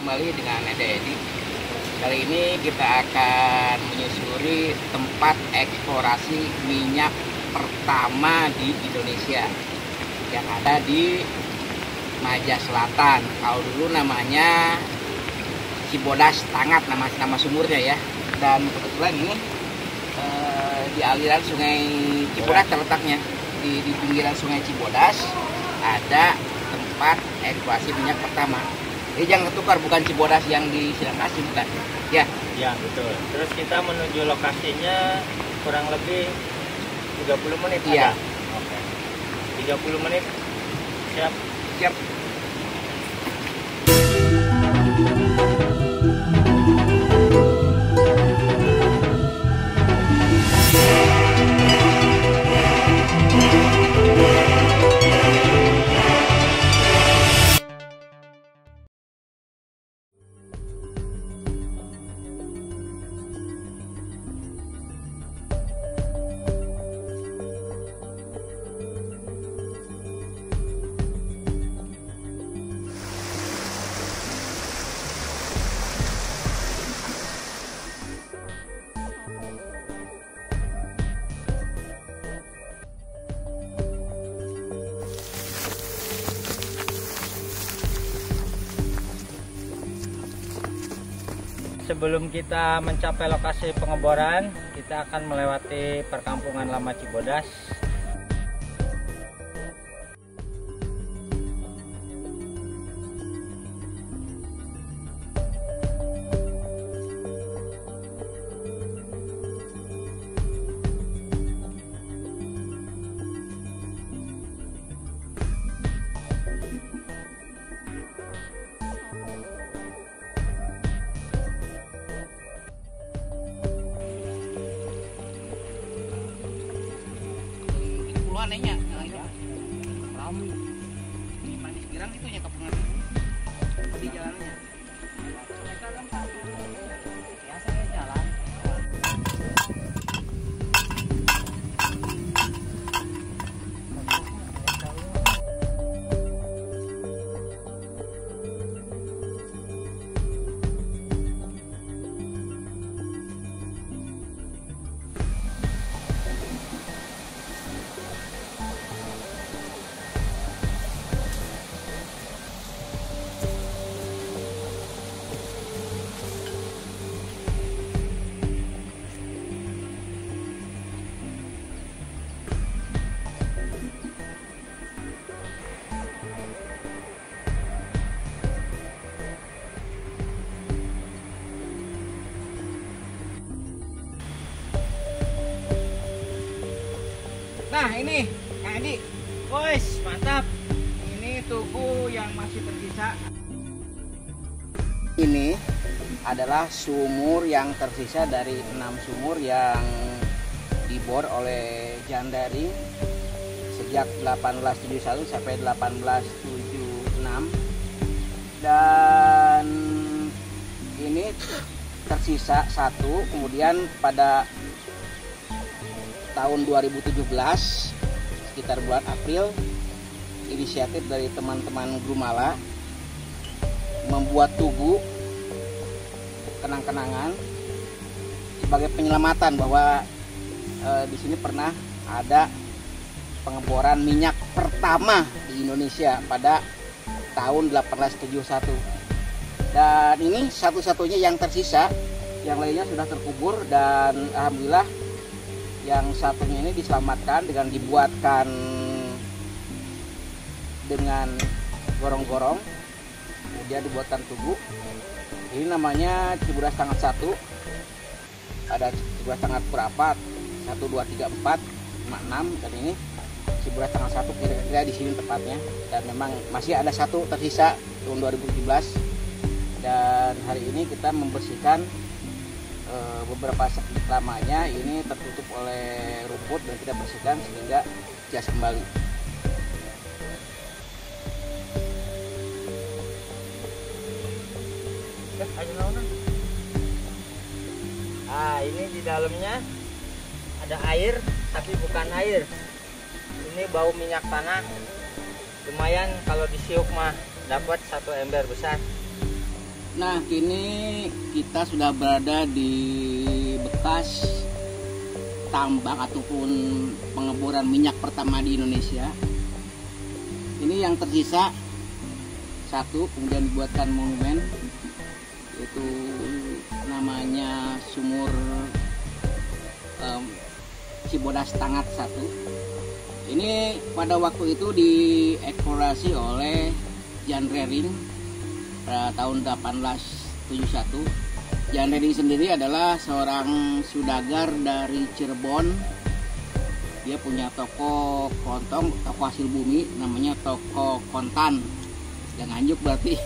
kembali dengan Edi. Kali ini kita akan menyusuri tempat eksplorasi minyak pertama di Indonesia yang ada di Maja Selatan. Kalau dulu namanya Cibodas Tangat, nama sumurnya ya. Dan kebetulan ini di aliran Sungai Cibodas terletaknya di pinggiran Sungai Cibodas ada tempat eksplorasi minyak pertama. Jadi jangan ketukar, bukan Cibodas yang di Cilangkap, bukan. Ya. Ya, betul. Terus kita menuju lokasinya kurang lebih 30 menit. Iya. Oke. 30 menit. Siap. Siap. Sebelum kita mencapai lokasi pengeboran, kita akan melewati perkampungan lama Cibodas. Anehnya, ramai di Manis Girang itu ya kepungan di jalannya. Biasanya jalan. Nah ini Kang Edi, Wes, mantap. ini tugu yang masih tersisa. Ini adalah sumur yang tersisa dari 6 sumur yang dibor oleh Jandari sejak 1871 sampai 1876. Dan ini tersisa satu, kemudian pada tahun 2017 sekitar bulan April, inisiatif dari teman-teman Grumala membuat tugu kenang-kenangan sebagai penyelamatan bahwa di sini pernah ada pengeboran minyak pertama di Indonesia pada tahun 1871. Dan ini satu-satunya yang tersisa, yang lainnya sudah terkubur. Dan alhamdulillah yang satunya ini diselamatkan dengan dibuatkan dengan gorong-gorong, kemudian dibuatkan tugu. Ini namanya Cibodas Tangat 1. Ada Cibodas Tangat berapa? 1, 2, 3, 4, 5, 6. Dan ini Cibodas Tangat 1 kira-kira di sini tepatnya. Dan memang masih ada satu tersisa tahun 2017. Dan hari ini kita membersihkan beberapa sakit lamanya. Ini tertutup oleh rumput dan kita bersihkan sehingga jas kembali. Nah, ini di dalamnya ada air, tapi bukan air. Ini bau minyak tanah. Lumayan kalau disiuk mah dapat 1 ember besar. Nah, kini kita sudah berada di bekas tambang ataupun pengeboran minyak pertama di Indonesia. Ini yang tersisa satu, kemudian dibuatkan monumen, yaitu namanya sumur Cibodas Tangat 1. Ini pada waktu itu dieksplorasi oleh Jan Rering pada tahun 1871. Jan Rering sendiri adalah seorang saudagar dari Cirebon. Dia punya toko kelontong, toko hasil bumi, namanya toko Kontan yang Nganjuk berarti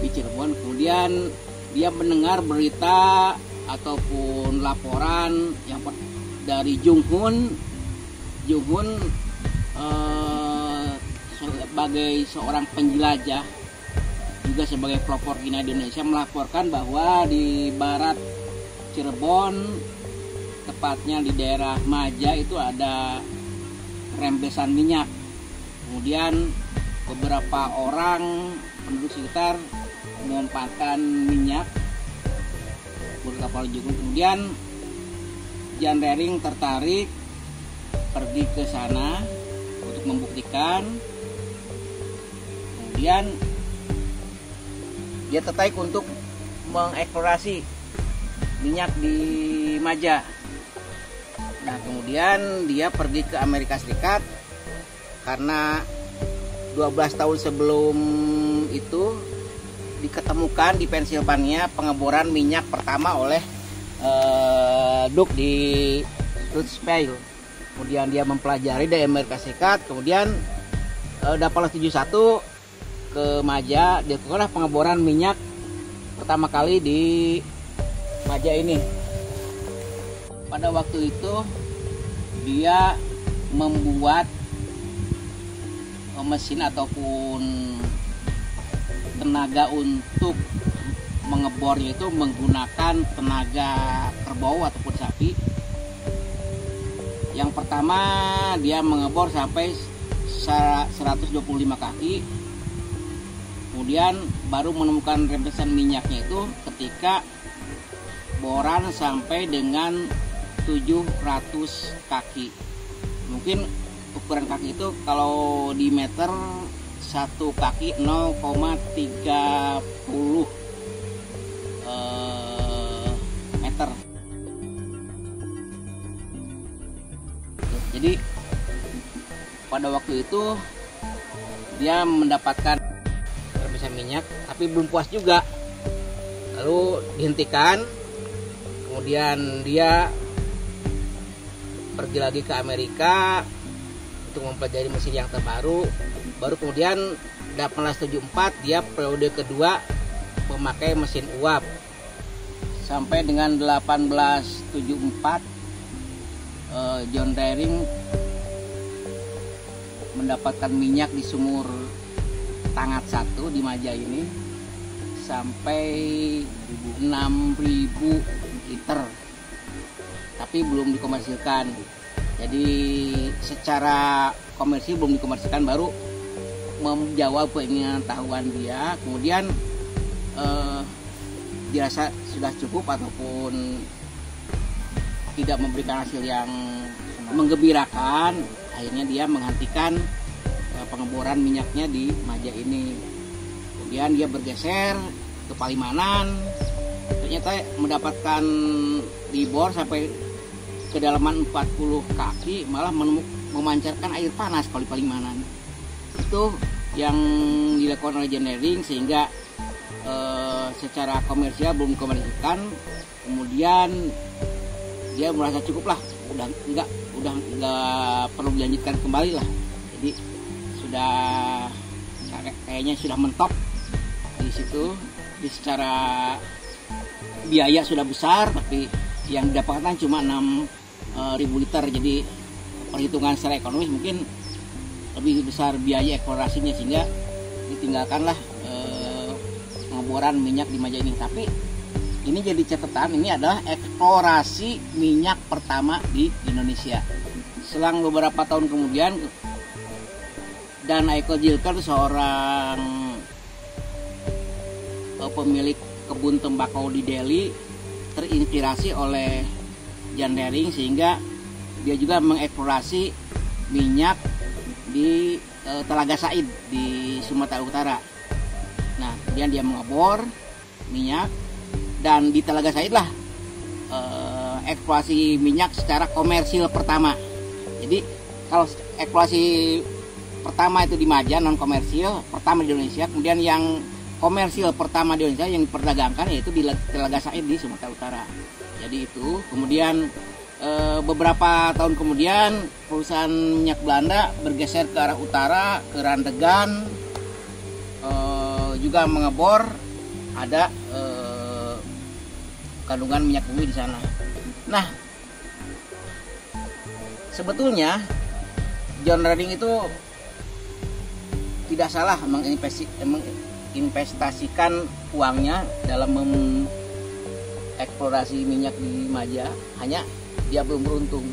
di Cirebon. Kemudian dia mendengar berita ataupun laporan yang dari Jung Hun sebagai seorang penjelajah, juga sebagai pelopor Kina Indonesia, melaporkan bahwa di barat Cirebon, tepatnya di daerah Maja, itu ada rembesan minyak. Kemudian beberapa orang penduduk sekitar memanfaatkan minyak kapal Jung. Kemudian Jan Rering tertarik pergi ke sana untuk membuktikan. Kemudian dia tertarik untuk mengeksplorasi minyak di Maja. Nah, kemudian dia pergi ke Amerika Serikat karena 12 tahun sebelum itu diketemukan di Pennsylvania pengeboran minyak pertama oleh Duke di Rutsville. Kemudian dia mempelajari dari Amerika Serikat. Kemudian 1871 ke Maja, dilakukanlah pengeboran minyak pertama kali di Maja ini. Pada waktu itu dia membuat mesin ataupun tenaga untuk mengebornya itu menggunakan tenaga kerbau ataupun sapi. Yang pertama dia mengebor sampai 125 kaki. Kemudian baru menemukan rembesan minyaknya itu ketika boran sampai dengan 700 kaki. Mungkin ukuran kaki itu kalau di meter, satu kaki 0,30 meter. Jadi pada waktu itu dia mendapatkan rembesan minyak, tapi belum puas juga. Lalu dihentikan. Kemudian dia pergi lagi ke Amerika untuk mempelajari mesin yang terbaru. Baru kemudian 1874 dia periode kedua memakai mesin uap. Sampai dengan 1874 John Rering mendapatkan minyak di sumur Tangat 1 di Maja ini sampai 6.000 liter, tapi belum dikomersilkan. Jadi secara komersil belum dikomersilkan, baru menjawab keinginan tahuan dia. Kemudian dirasa sudah cukup ataupun tidak memberikan hasil yang menggembirakan, akhirnya dia menghentikan pengeboran minyaknya di Maja ini. Kemudian dia bergeser ke Palimanan, ternyata mendapatkan di bor sampai kedalaman 40 kaki, malah memancarkan air panas kalau di Palimanan. Itu yang dilakukan oleh Jan Rering, sehingga secara komersial belum dikomersilkan. Kemudian dia merasa cukup lah, udah nggak perlu dilanjutkan kembali lah. Jadi sudah kayaknya sudah mentok di situ. Di secara biaya sudah besar, tapi yang didapatkan cuma 6.000 liter. Jadi perhitungan secara ekonomis mungkin lebih besar biaya eksplorasinya, sehingga ditinggalkanlah pengeboran minyak di Maja ini. Tapi ini jadi catatan, ini adalah eksplorasi minyak pertama di Indonesia. Selang beberapa tahun kemudian, Dan Eiko Jilker, seorang pemilik kebun tembakau di Delhi terinspirasi oleh John Deering, sehingga dia juga mengeksplorasi minyak di Telaga Said di Sumatera Utara. Nah, kemudian dia mengebor minyak, dan di Telaga Said lah eksplorasi minyak secara komersil pertama. Jadi kalau eksplorasi pertama itu di Maja, non komersil pertama di Indonesia, kemudian yang komersil pertama di Indonesia yang diperdagangkan yaitu di Telaga Said di Sumatera Utara. Jadi itu kemudian beberapa tahun kemudian perusahaan minyak Belanda bergeser ke arah utara, ke Randegan, juga mengebor, ada kandungan minyak bumi di sana. Nah, sebetulnya John Deering itu tidak salah menginvestasikan uangnya dalam mengeksplorasi minyak di Maja, hanya dia belum beruntung.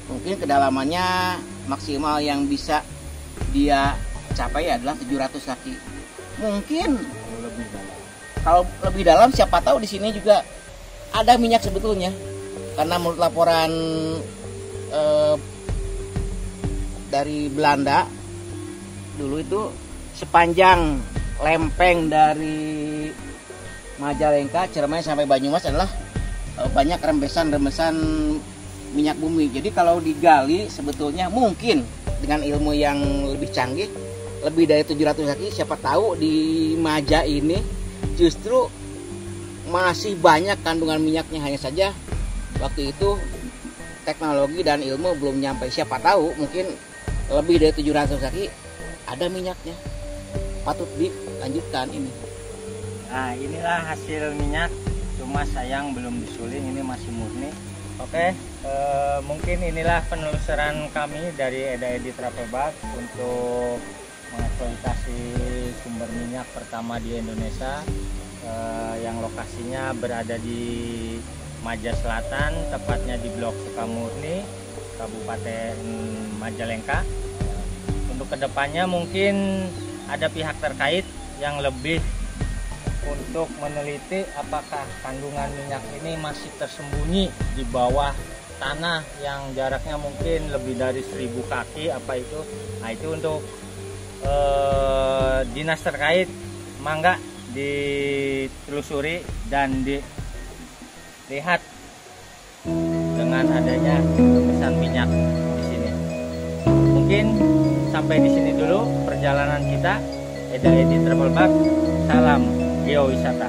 Mungkin kedalamannya maksimal yang bisa dia capai adalah 700 kaki. Mungkin kalau lebih dalam siapa tahu di sini juga ada minyak sebetulnya. Karena menurut laporan dari Belanda dulu itu sepanjang lempeng dari Majalengka, Ciremai sampai Banyumas adalah banyak rembesan-rembesan minyak bumi. Jadi kalau digali sebetulnya mungkin dengan ilmu yang lebih canggih, lebih dari 700 kaki, siapa tahu di Maja ini justru masih banyak kandungan minyaknya. Hanya saja waktu itu teknologi dan ilmu belum nyampe. Siapa tahu mungkin lebih dari 700 kaki ada minyaknya. Patut dilanjutkan ini. Nah, inilah hasil minyak, cuma sayang belum disuling, ini masih murni. Oke, mungkin inilah penelusuran kami dari Eda Edi Travel Bag untuk mengeksploitasi sumber minyak pertama di Indonesia, yang lokasinya berada di Maja Selatan, tepatnya di Blok Sukamurni, Kabupaten Majalengka. Untuk kedepannya mungkin ada pihak terkait yang lebih untuk meneliti apakah kandungan minyak ini masih tersembunyi di bawah tanah yang jaraknya mungkin lebih dari 1000 kaki apa itu. Nah, itu untuk dinas terkait, mangga ditelusuri dan dilihat dengan adanya pesan minyak di sini. Mungkin sampai di sini dulu perjalanan kita. Eda Edi Travel Bag, salam geowisata.